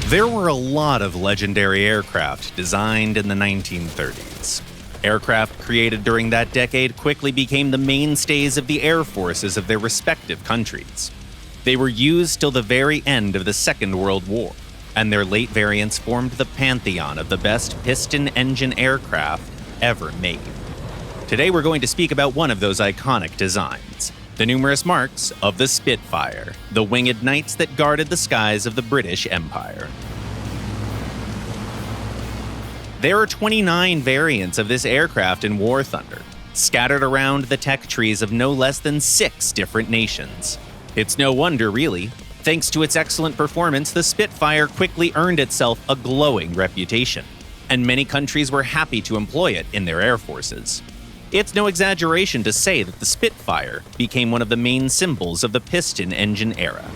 There were a lot of legendary aircraft designed in the 1930s. Aircraft created during that decade quickly became the mainstays of the air forces of their respective countries. They were used till the very end of the Second World War, and their late variants formed the pantheon of the best piston engine aircraft ever made. Today we're going to speak about one of those iconic designs, the numerous marks of the Spitfire, the winged knights that guarded the skies of the British Empire. There are 29 variants of this aircraft in War Thunder, scattered around the tech trees of no less than 6 different nations. It's no wonder, really. Thanks to its excellent performance, the Spitfire quickly earned itself a glowing reputation, and many countries were happy to employ it in their air forces. It's no exaggeration to say that the Spitfire became one of the main symbols of the piston engine era.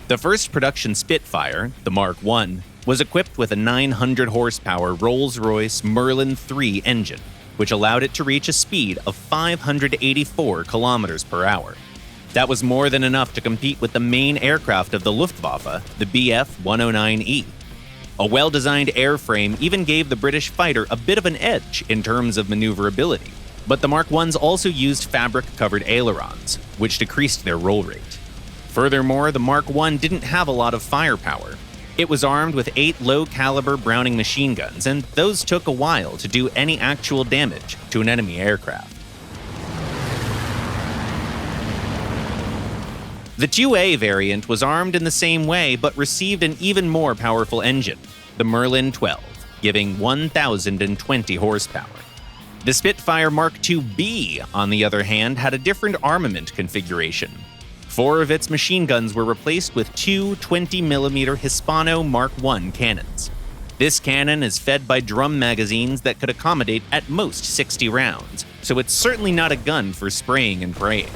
The first production Spitfire, the Mark I, was equipped with a 900 horsepower Rolls-Royce Merlin 3 engine, which allowed it to reach a speed of 584 kilometers per hour. That was more than enough to compete with the main aircraft of the Luftwaffe, the Bf-109E. A well-designed airframe even gave the British fighter a bit of an edge in terms of maneuverability, but the Mark Is also used fabric-covered ailerons, which decreased their roll rate. Furthermore, the Mark I didn't have a lot of firepower. It was armed with 8 low-caliber Browning machine guns, and those took a while to do any actual damage to an enemy aircraft. The 2A variant was armed in the same way, but received an even more powerful engine, the Merlin 12, giving 1,020 horsepower. The Spitfire Mark IIB, on the other hand, had a different armament configuration. 4 of its machine guns were replaced with 2 20mm Hispano Mark I cannons. This cannon is fed by drum magazines that could accommodate at most 60 rounds, so it's certainly not a gun for spraying and praying.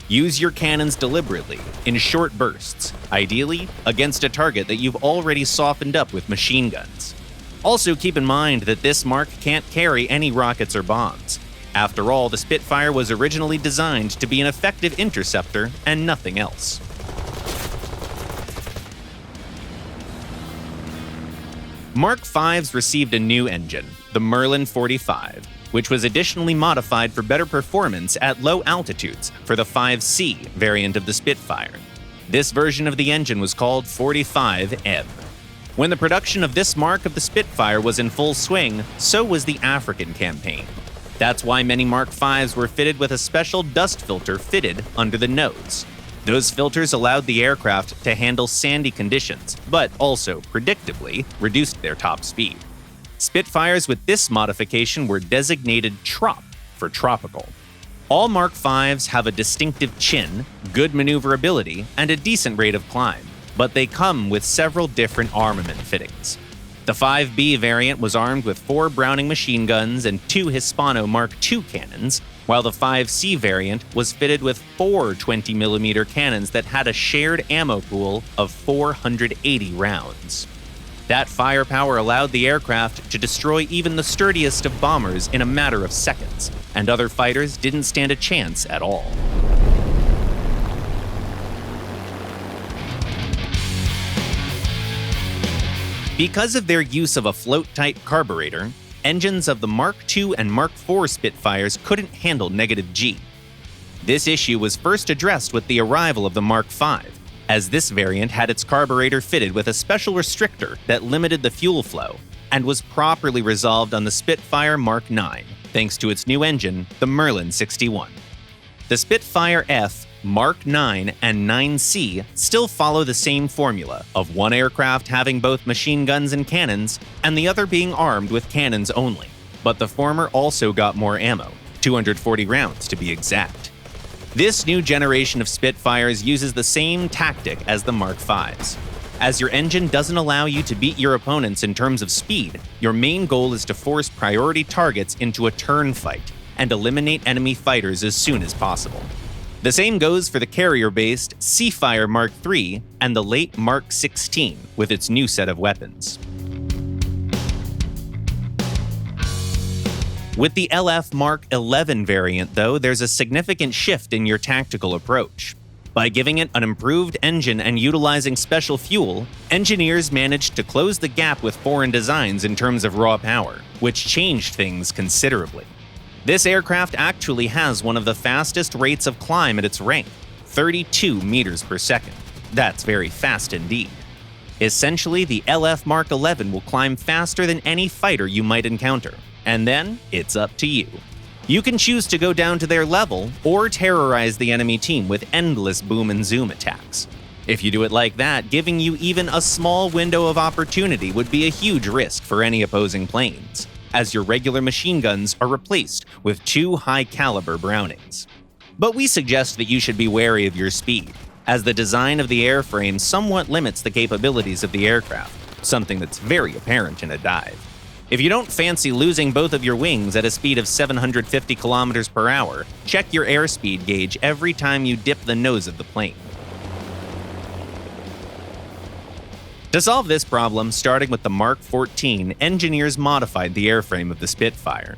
Use your cannons deliberately, in short bursts, ideally against a target that you've already softened up with machine guns. Also keep in mind that this Mark can't carry any rockets or bombs. After all, the Spitfire was originally designed to be an effective interceptor and nothing else. Mark V's received a new engine, the Merlin 45, which was additionally modified for better performance at low altitudes for the 5C variant of the Spitfire. This version of the engine was called 45M. When the production of this mark of the Spitfire was in full swing, so was the African campaign. That's why many Mark V's were fitted with a special dust filter fitted under the nose. Those filters allowed the aircraft to handle sandy conditions, but also, predictably, reduced their top speed. Spitfires with this modification were designated TROP for tropical. All Mark V's have a distinctive chin, good maneuverability, and a decent rate of climb, but they come with several different armament fittings. The 5B variant was armed with 4 Browning machine guns and 2 Hispano Mark II cannons, while the 5C variant was fitted with 4 20mm cannons that had a shared ammo pool of 480 rounds. That firepower allowed the aircraft to destroy even the sturdiest of bombers in a matter of seconds, and other fighters didn't stand a chance at all. Because of their use of a float-type carburetor, engines of the Mark II and Mark IV Spitfires couldn't handle negative G. This issue was first addressed with the arrival of the Mark V, as this variant had its carburetor fitted with a special restrictor that limited the fuel flow, and was properly resolved on the Spitfire Mark IX, thanks to its new engine, the Merlin 61. The Spitfire F, Mark IX, and 9C still follow the same formula of one aircraft having both machine guns and cannons, and the other being armed with cannons only, but the former also got more ammo, 240 rounds to be exact. This new generation of Spitfires uses the same tactic as the Mark V's. As your engine doesn't allow you to beat your opponents in terms of speed, your main goal is to force priority targets into a turn fight and eliminate enemy fighters as soon as possible. The same goes for the carrier-based Seafire Mark III and the late Mark 16 with its new set of weapons. With the LF Mark 11 variant, though, there's a significant shift in your tactical approach. By giving it an improved engine and utilizing special fuel, engineers managed to close the gap with foreign designs in terms of raw power, which changed things considerably. This aircraft actually has one of the fastest rates of climb at its rank, 32 meters per second. That's very fast indeed. Essentially, the LF Mark 11 will climb faster than any fighter you might encounter, and then it's up to you. You can choose to go down to their level or terrorize the enemy team with endless boom and zoom attacks. If you do it like that, giving you even a small window of opportunity would be a huge risk for any opposing planes, as your regular machine guns are replaced with 2 high-caliber Brownings. But we suggest that you should be wary of your speed, as the design of the airframe somewhat limits the capabilities of the aircraft, something that's very apparent in a dive. If you don't fancy losing both of your wings at a speed of 750 kilometers per hour, check your airspeed gauge every time you dip the nose of the plane. To solve this problem, starting with the Mark 14, engineers modified the airframe of the Spitfire.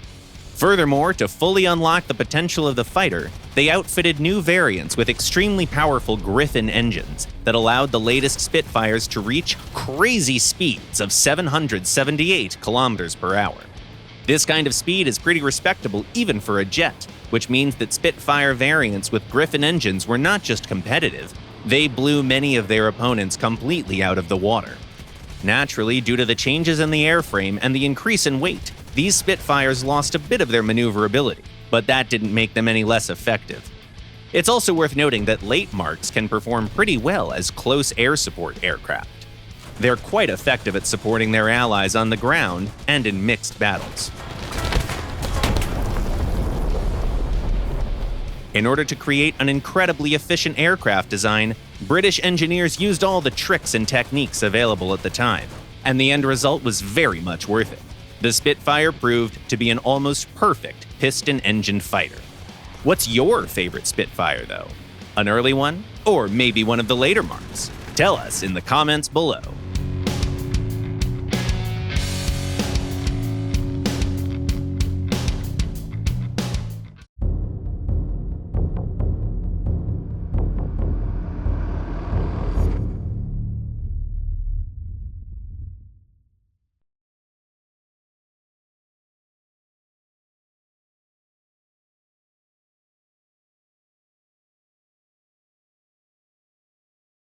Furthermore, to fully unlock the potential of the fighter, they outfitted new variants with extremely powerful Griffon engines that allowed the latest Spitfires to reach crazy speeds of 778 kilometers per hour. This kind of speed is pretty respectable even for a jet, which means that Spitfire variants with Griffon engines were not just competitive, they blew many of their opponents completely out of the water. Naturally, due to the changes in the airframe and the increase in weight, these Spitfires lost a bit of their maneuverability, but that didn't make them any less effective. It's also worth noting that late Marks can perform pretty well as close air support aircraft. They're quite effective at supporting their allies on the ground and in mixed battles. In order to create an incredibly efficient aircraft design, British engineers used all the tricks and techniques available at the time, and the end result was very much worth it. The Spitfire proved to be an almost perfect piston-engined fighter. What's your favorite Spitfire, though? An early one? Or maybe one of the later Marks? Tell us in the comments below.